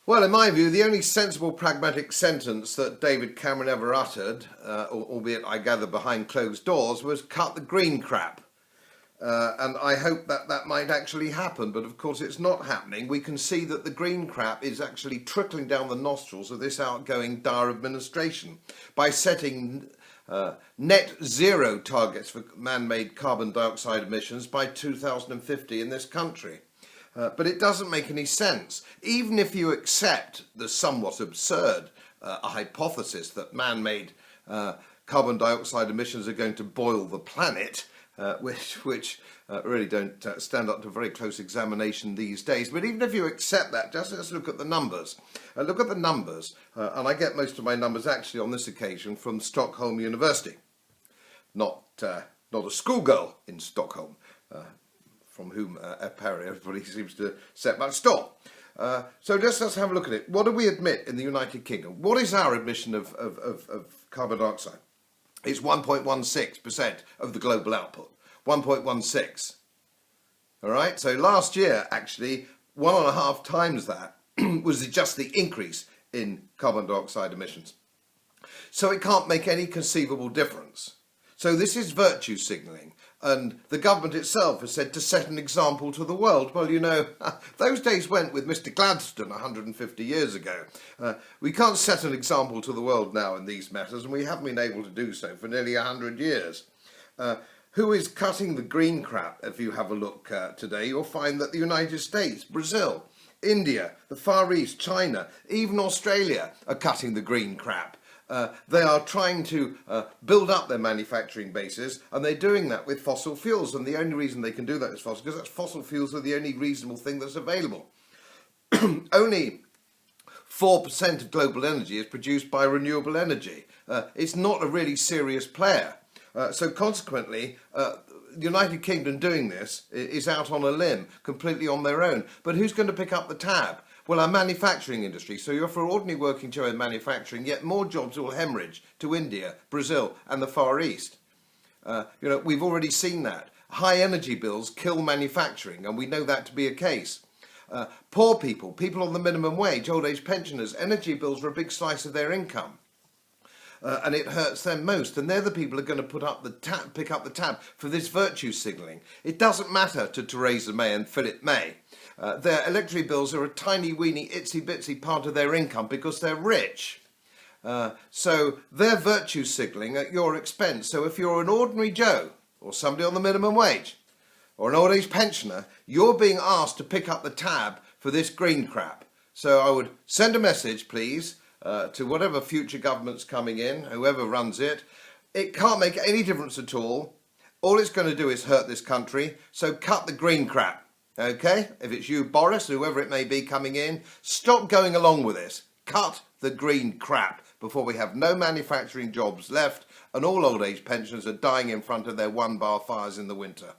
Well, in my view, the only sensible, pragmatic sentence that David Cameron ever uttered, albeit I gather behind closed doors, was cut the green crap. And I hope that that might actually happen, but of course it's not happening. We can see that the green crap is actually trickling down the nostrils of this outgoing Dyer administration by setting net zero targets for man-made carbon dioxide emissions by 2050 in this country. But it doesn't make any sense. Even if you accept the somewhat absurd hypothesis that man-made carbon dioxide emissions are going to boil the planet, which really don't stand up to very close examination these days. But even if you accept that, just let's look at the numbers. Look at the numbers, and I get most of my numbers actually on this occasion from Stockholm University, not a schoolgirl in Stockholm, from whom apparently everybody seems to set much store. So let's have a look at it. What do we admit in the United Kingdom? What is our admission of carbon dioxide? It's 1.16% of the global output. 1.16. All right, so last year, actually, 1.5 times that was just the increase in carbon dioxide emissions. So it can't make any conceivable difference. So this is virtue signalling. And the government itself has said to set an example to the world. Well, you know, those days went with Mr. Gladstone 150 years ago. We can't set an example to the world now in these matters, and we haven't been able to do so for nearly 100 years. Who is cutting the green crap? If you have a look today, you'll find that the United States, Brazil, India, the Far East, China, even Australia are cutting the green crap. They are trying to build up their manufacturing bases, and they're doing that with fossil fuels. And the only reason they can do that is because that's fossil fuels are the only reasonable thing that's available. Only 4% of global energy is produced by renewable energy. It's not a really serious player. So consequently, the United Kingdom doing this is out on a limb, completely on their own. But who's going to pick up the tab? Well, our manufacturing industry. So you're for ordinary working Joe in manufacturing, yet more jobs will hemorrhage to India, Brazil and the Far East. We've already seen that. High energy bills kill manufacturing, and we know that to be a case. Poor people, people on the minimum wage, old age pensioners, energy bills are a big slice of their income. And it hurts them most, and they're the people who are going to pick up the tab for this virtue signalling. It doesn't matter to Theresa May and Philip May. Their electricity bills are a tiny weeny itsy bitsy part of their income because they're rich. So they're virtue signalling at your expense. So if you're an ordinary Joe or somebody on the minimum wage or an old age pensioner, you're being asked to pick up the tab for this green crap. So I would send a message, please, to whatever future government's coming in, whoever runs it. It can't make any difference at all. All it's going to do is hurt this country. So cut the green crap. Okay? If it's you, Boris, whoever it may be coming in, stop going along with this. Cut the green crap before we have no manufacturing jobs left and all old age pensioners are dying in front of their one-bar fires in the winter.